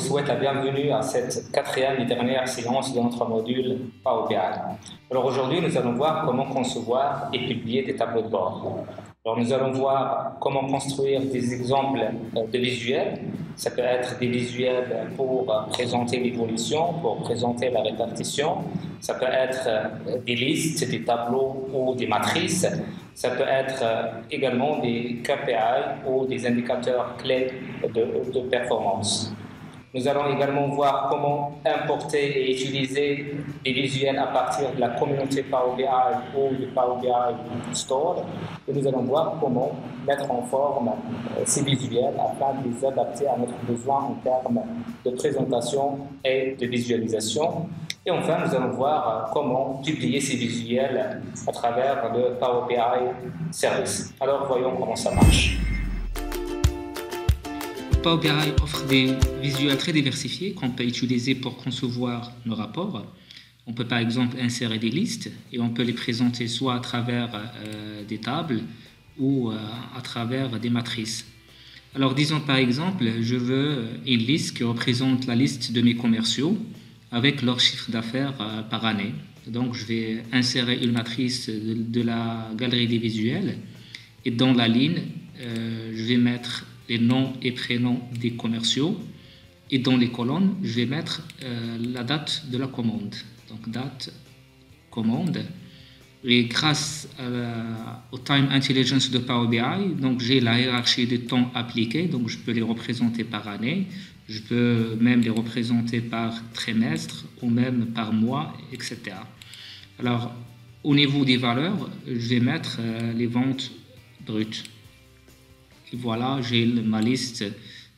vous souhaite la bienvenue à cette quatrième et dernière séance de notre module Power BI. Alors aujourd'hui, nous allons voir comment concevoir et publier des tableaux de bord. Alors nous allons voir comment construire des exemples de visuels. Ça peut être des visuels pour présenter l'évolution, pour présenter la répartition. Ça peut être des listes, des tableaux ou des matrices. Ça peut être également des KPI ou des indicateurs clés de performance. Nous allons également voir comment importer et utiliser des visuels à partir de la communauté Power BI ou du Power BI Store. Et nous allons voir comment mettre en forme ces visuels afin de les adapter à notre besoin en termes de présentation et de visualisation. Et enfin, nous allons voir comment publier ces visuels à travers le Power BI Service. Alors, voyons comment ça marche. Power BI offre des visuels très diversifiés qu'on peut utiliser pour concevoir nos rapports. On peut par exemple insérer des listes et on peut les présenter soit à travers des tables ou à travers des matrices. Alors disons par exemple, je veux une liste qui représente la liste de mes commerciaux avec leur chiffre d'affaires par année. Donc je vais insérer une matrice de la galerie des visuels et dans la ligne, je vais mettre les noms et prénoms des commerciaux et dans les colonnes, je vais mettre la date de la commande. Donc date, commande. Et grâce au Time Intelligence de Power BI, donc j'ai la hiérarchie des temps appliqués, donc je peux les représenter par année, je peux même les représenter par trimestre ou même par mois, etc. Alors, au niveau des valeurs, je vais mettre les ventes brutes. Et voilà, j'ai ma liste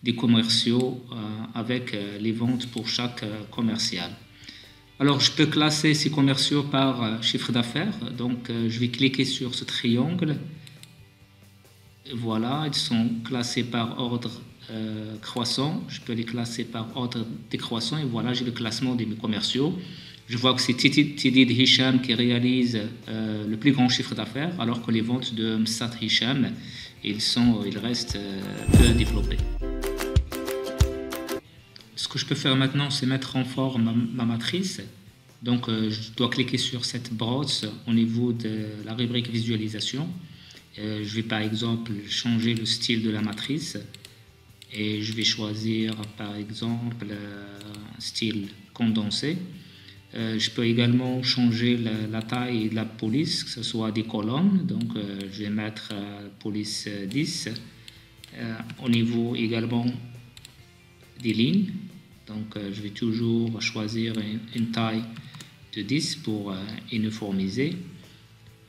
des commerciaux avec les ventes pour chaque commercial. Alors, je peux classer ces commerciaux par chiffre d'affaires. Donc, je vais cliquer sur ce triangle. Et voilà, ils sont classés par ordre croissant. Je peux les classer par ordre décroissant. Et voilà, j'ai le classement de mes commerciaux. Je vois que c'est Tidid Hicham qui réalise le plus grand chiffre d'affaires, alors que les ventes de Msat Hicham, ils restent peu développés. Ce que je peux faire maintenant, c'est mettre en forme ma matrice. Donc, je dois cliquer sur cette brosse au niveau de la rubrique visualisation. Je vais par exemple changer le style de la matrice et je vais choisir par exemple un style condensé. Je peux également changer la taille de la police, que ce soit des colonnes. Donc, je vais mettre police 10. Au niveau également des lignes. Donc, je vais toujours choisir une taille de 10 pour uniformiser.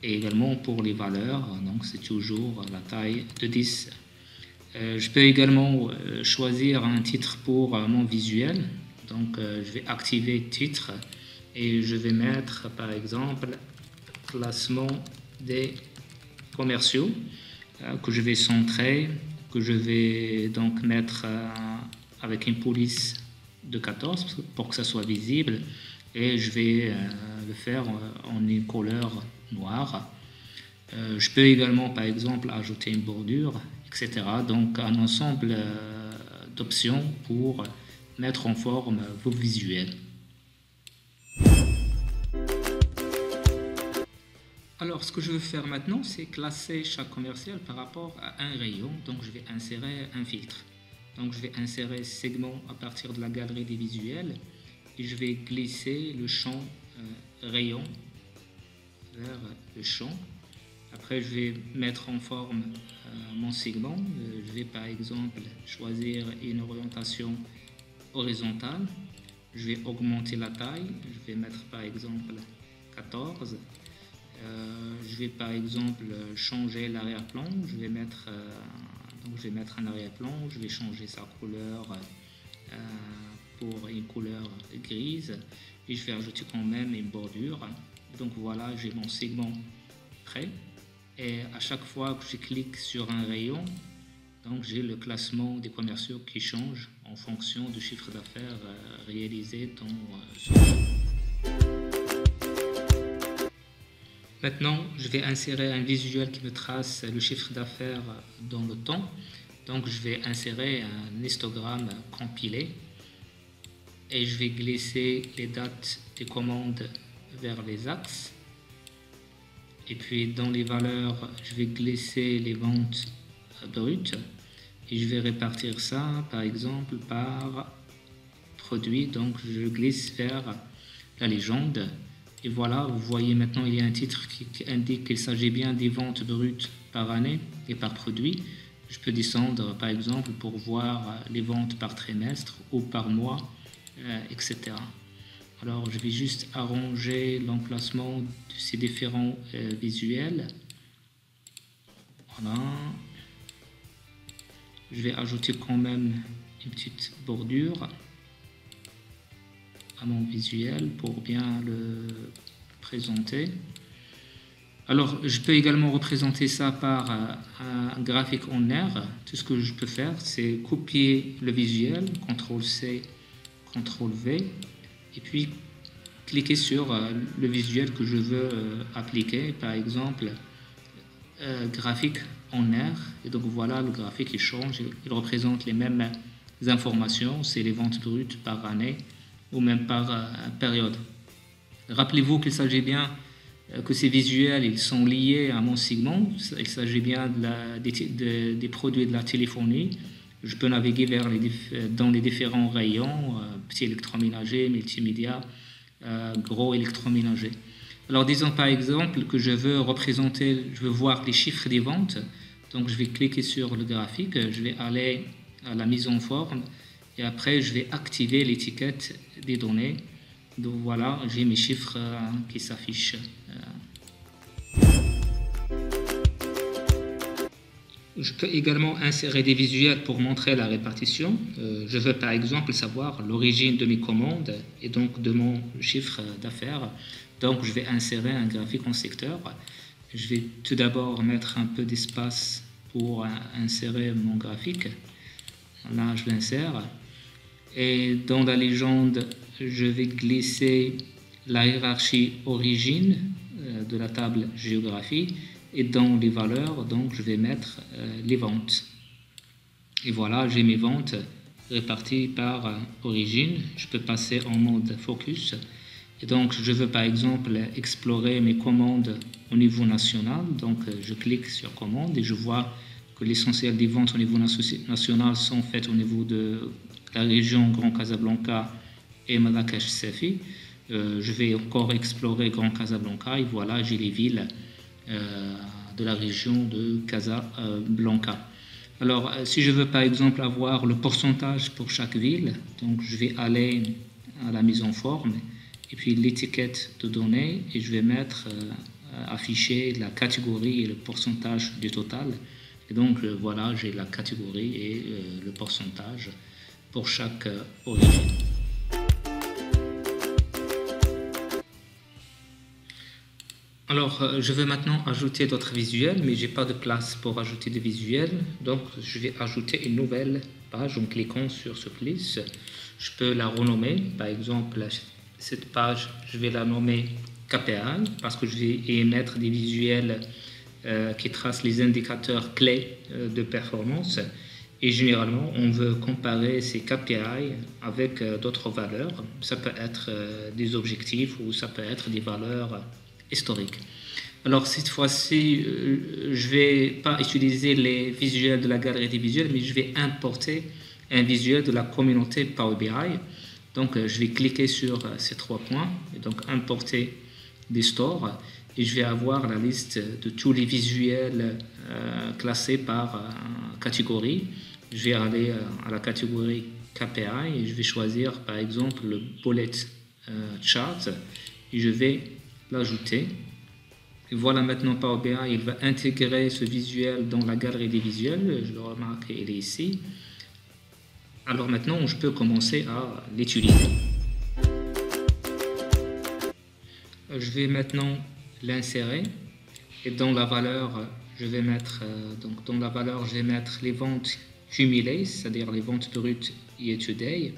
Et également pour les valeurs, donc c'est toujours la taille de 10. Je peux également choisir un titre pour mon visuel. Donc, je vais activer titre. Et je vais mettre par exemple classement des commerciaux que je vais centrer, que je vais donc mettre avec une police de 14 pour que ça soit visible et je vais le faire en une couleur noire. Je peux également par exemple ajouter une bordure, etc. Donc un ensemble d'options pour mettre en forme vos visuels. Alors, ce que je veux faire maintenant, c'est classer chaque commercial par rapport à un rayon. Donc, je vais insérer un filtre. Donc, je vais insérer segment à partir de la galerie des visuels et je vais glisser le champ rayon vers le champ. Après, je vais mettre en forme mon segment. Je vais par exemple choisir une orientation horizontale. Je vais augmenter la taille. Je vais mettre par exemple 14. Je vais par exemple changer l'arrière-plan. Je vais mettre un arrière-plan. Je vais changer sa couleur pour une couleur grise et je vais ajouter quand même une bordure. Donc voilà, j'ai mon segment prêt. Et à chaque fois que je clique sur un rayon, donc j'ai le classement des commerciaux qui change en fonction du chiffre d'affaires réalisé dans ce rayon. Maintenant, je vais insérer un visuel qui me trace le chiffre d'affaires dans le temps. Donc, je vais insérer un histogramme compilé. et je vais glisser les dates des commandes vers les axes. Et puis dans les valeurs, je vais glisser les ventes brutes et je vais répartir ça par exemple par produit. Donc je glisse vers la légende et voilà, vous voyez maintenant il y a un titre qui indique qu'il s'agit bien des ventes brutes par année et par produit. Je peux descendre par exemple pour voir les ventes par trimestre ou par mois, etc. Alors je vais juste arranger l'emplacement de ces différents visuels. Voilà. Je vais ajouter quand même une petite bordure à mon visuel pour bien le présenter. Alors je peux également représenter ça par un graphique en R. Tout ce que je peux faire, c'est copier le visuel, CTRL-C, CTRL-V, et puis cliquer sur le visuel que je veux appliquer, par exemple graphique en R, et donc voilà, le graphique il change, il représente les mêmes informations, c'est les ventes brutes par année ou même par période. Rappelez-vous qu'il s'agit bien que ces visuels ils sont liés à mon segment, il s'agit bien des produits de la téléphonie. Je peux naviguer dans les différents rayons, petits électroménagers, multimédia, gros électroménager. Alors disons par exemple que je veux voir les chiffres des ventes. Donc je vais cliquer sur le graphique, je vais aller à la mise en forme et après je vais activer l'étiquette des données. Donc voilà, j'ai mes chiffres qui s'affichent. Je peux également insérer des visuels pour montrer la répartition. Je veux par exemple savoir l'origine de mes commandes et donc de mon chiffre d'affaires. Donc je vais insérer un graphique en secteur. Je vais tout d'abord mettre un peu d'espace pour insérer mon graphique. Là je l'insère. Et dans la légende, je vais glisser la hiérarchie origine de la table géographie. Et dans les valeurs, donc je vais mettre les ventes. Et voilà, j'ai mes ventes réparties par origine. Je peux passer en mode focus. Et donc je veux par exemple explorer mes commandes au niveau national. Donc je clique sur commande et je vois que l'essentiel des ventes au niveau national sont faites au niveau de la région Grand Casablanca et Marrakech-Safi. Je vais encore explorer Grand Casablanca et voilà, j'ai les villes de la région de Casablanca. Alors, si je veux par exemple avoir le pourcentage pour chaque ville, donc je vais aller à la mise en forme et puis l'étiquette de données et je vais mettre afficher la catégorie et le pourcentage du total. Et donc voilà, j'ai la catégorie et le pourcentage pour chaque origine. Alors, je vais maintenant ajouter d'autres visuels, mais je n'ai pas de place pour ajouter des visuels. Donc, je vais ajouter une nouvelle page en cliquant sur ce plus. Je peux la renommer. Par exemple, cette page, je vais la nommer KPI parce que je vais y mettre des visuels qui tracent les indicateurs clés de performance. Et généralement, on veut comparer ces KPI avec d'autres valeurs. Ça peut être des objectifs ou ça peut être des valeurs historique. Alors cette fois-ci, je vais pas utiliser les visuels de la galerie des visuels, mais je vais importer un visuel de la communauté Power BI. Donc je vais cliquer sur ces trois points et donc importer des stores et je vais avoir la liste de tous les visuels classés par catégorie. Je vais aller à la catégorie KPI et je vais choisir par exemple le bullet chart et je vais l'ajouter. Et voilà, maintenant Power BI il va intégrer ce visuel dans la galerie des visuels. Je le remarque, il est ici. Alors maintenant je peux commencer à l'utiliser. Je vais maintenant l'insérer et dans la valeur je vais mettre les ventes cumulées, c'est-à-dire les ventes brutes year to date,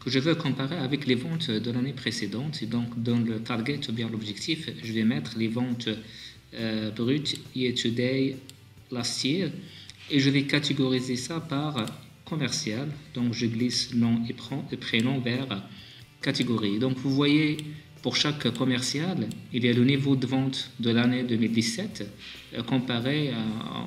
que je veux comparer avec les ventes de l'année précédente. Et donc dans le target ou bien l'objectif, je vais mettre les ventes brutes year to date last year et je vais catégoriser ça par commercial. Donc je glisse nom et prénom vers catégories. Donc vous voyez, pour chaque commercial, il y a le niveau de vente de l'année 2017 comparé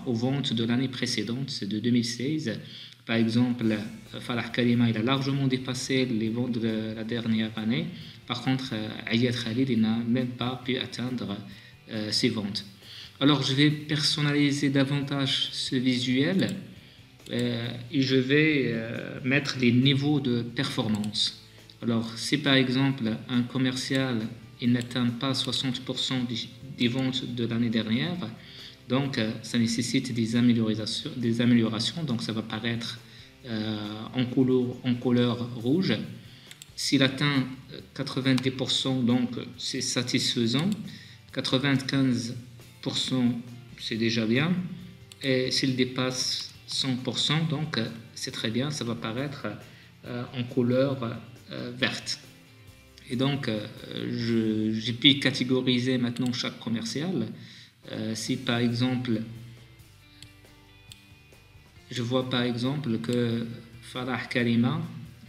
aux ventes de l'année précédente, c'est de 2016. Par exemple, Falah Karima, il a largement dépassé les ventes de la dernière année. Par contre, Ayad Khalid, il n'a même pas pu atteindre ses ventes. Alors, je vais personnaliser davantage ce visuel et je vais mettre les niveaux de performance. Alors, si par exemple un commercial il n'atteint pas 60% des ventes de l'année dernière, donc ça nécessite des améliorations, donc ça va paraître en couleur rouge. S'il atteint 90%, donc c'est satisfaisant, 95% c'est déjà bien, et s'il dépasse 100%, donc c'est très bien, ça va paraître en couleur verte. Et donc, j'ai pu catégoriser maintenant chaque commercial. Si par exemple, je vois par exemple que Falah Karima,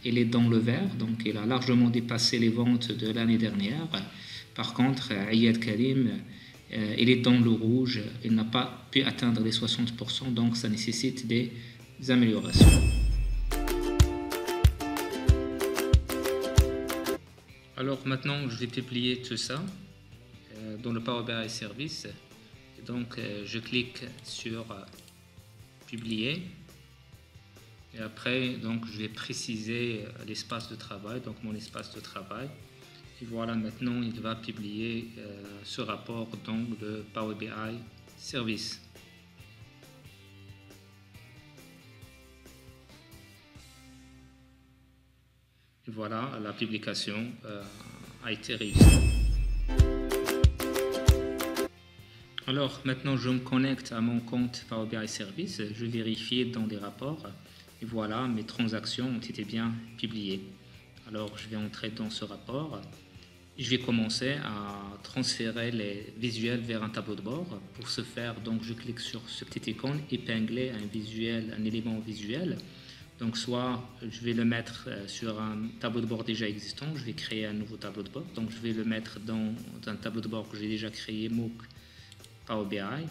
il est dans le vert, donc il a largement dépassé les ventes de l'année dernière. Par contre, Ayad Karim, il est dans le rouge, il n'a pas pu atteindre les 60%, donc ça nécessite des améliorations. Alors maintenant, je vais publier tout ça dans le Power BI Service. Et donc, je clique sur publier. Et après, donc, je vais préciser l'espace de travail, donc mon espace de travail. Et voilà, maintenant, il va publier ce rapport dans le Power BI Service. Et voilà, la publication a été réussie. Alors, maintenant, je me connecte à mon compte Power BI Service. Je vérifie dans les rapports. Et voilà, mes transactions ont été bien publiées. Alors, je vais entrer dans ce rapport. Je vais commencer à transférer les visuels vers un tableau de bord. Pour ce faire, donc, je clique sur ce petit icône, épingler un élément visuel. Donc, soit je vais le mettre sur un tableau de bord déjà existant, je vais créer un nouveau tableau de bord. Donc, je vais le mettre dans un tableau de bord que j'ai déjà créé, MOOC Power BI.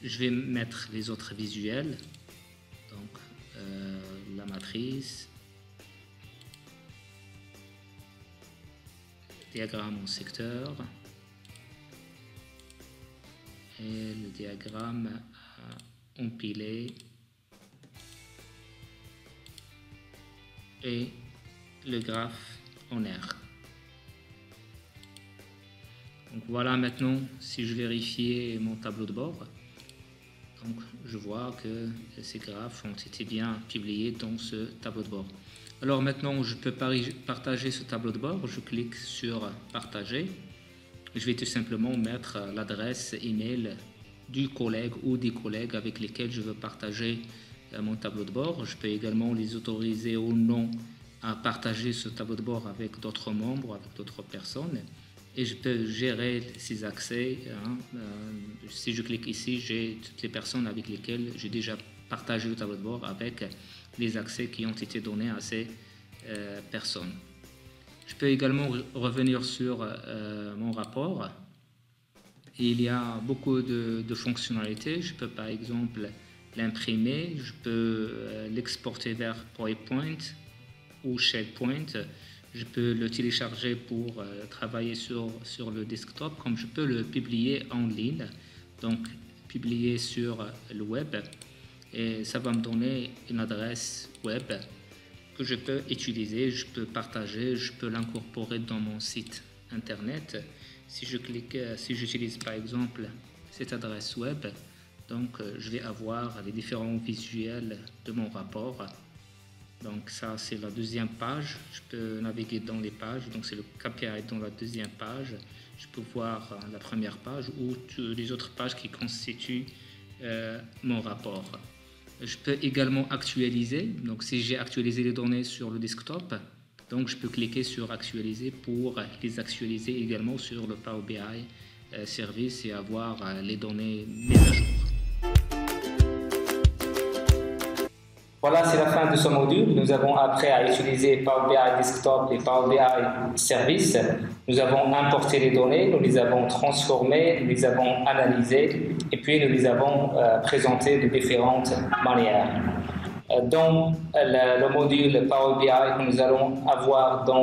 Je vais mettre les autres visuels, donc la matrice, diagramme en secteur et le diagramme empilé et le graphe en R. Donc voilà, maintenant si je vérifie mon tableau de bord, donc je vois que ces graphes ont été bien publiés dans ce tableau de bord. Alors maintenant je peux partager ce tableau de bord, je clique sur partager. Je vais tout simplement mettre l'adresse email du collègue ou des collègues avec lesquels je veux partager mon tableau de bord. Je peux également les autoriser ou non à partager ce tableau de bord avec d'autres membres, avec d'autres personnes. Et je peux gérer ces accès. Si je clique ici, j'ai toutes les personnes avec lesquelles j'ai déjà partagé le tableau de bord avec les accès qui ont été donnés à ces personnes. Je peux également revenir sur mon rapport. Et il y a beaucoup de fonctionnalités. Je peux par exemple l'imprimer, je peux l'exporter vers PowerPoint ou SharePoint. Je peux le télécharger pour travailler sur le desktop, comme je peux le publier en ligne, donc publier sur le web. Et ça va me donner une adresse web que je peux utiliser, je peux partager, je peux l'incorporer dans mon site internet. Si j'utilise par exemple cette adresse web, donc je vais avoir les différents visuels de mon rapport. Donc ça c'est la deuxième page, je peux naviguer dans les pages, donc c'est le KPI dans la deuxième page. Je peux voir la première page ou les autres pages qui constituent mon rapport. Je peux également actualiser, donc si j'ai actualisé les données sur le desktop, donc je peux cliquer sur actualiser pour les actualiser également sur le Power BI Service et avoir les données mises à jour. Voilà, c'est la fin de ce module. Nous avons appris à utiliser Power BI Desktop et Power BI Service. Nous avons importé les données, nous les avons transformées, nous les avons analysées et puis nous les avons présentées de différentes manières. Dans le module Power BI que nous allons avoir dans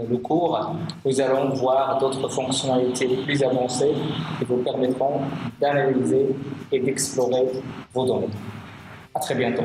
le cours, nous allons voir d'autres fonctionnalités plus avancées qui vous permettront d'analyser et d'explorer vos données. À très bientôt.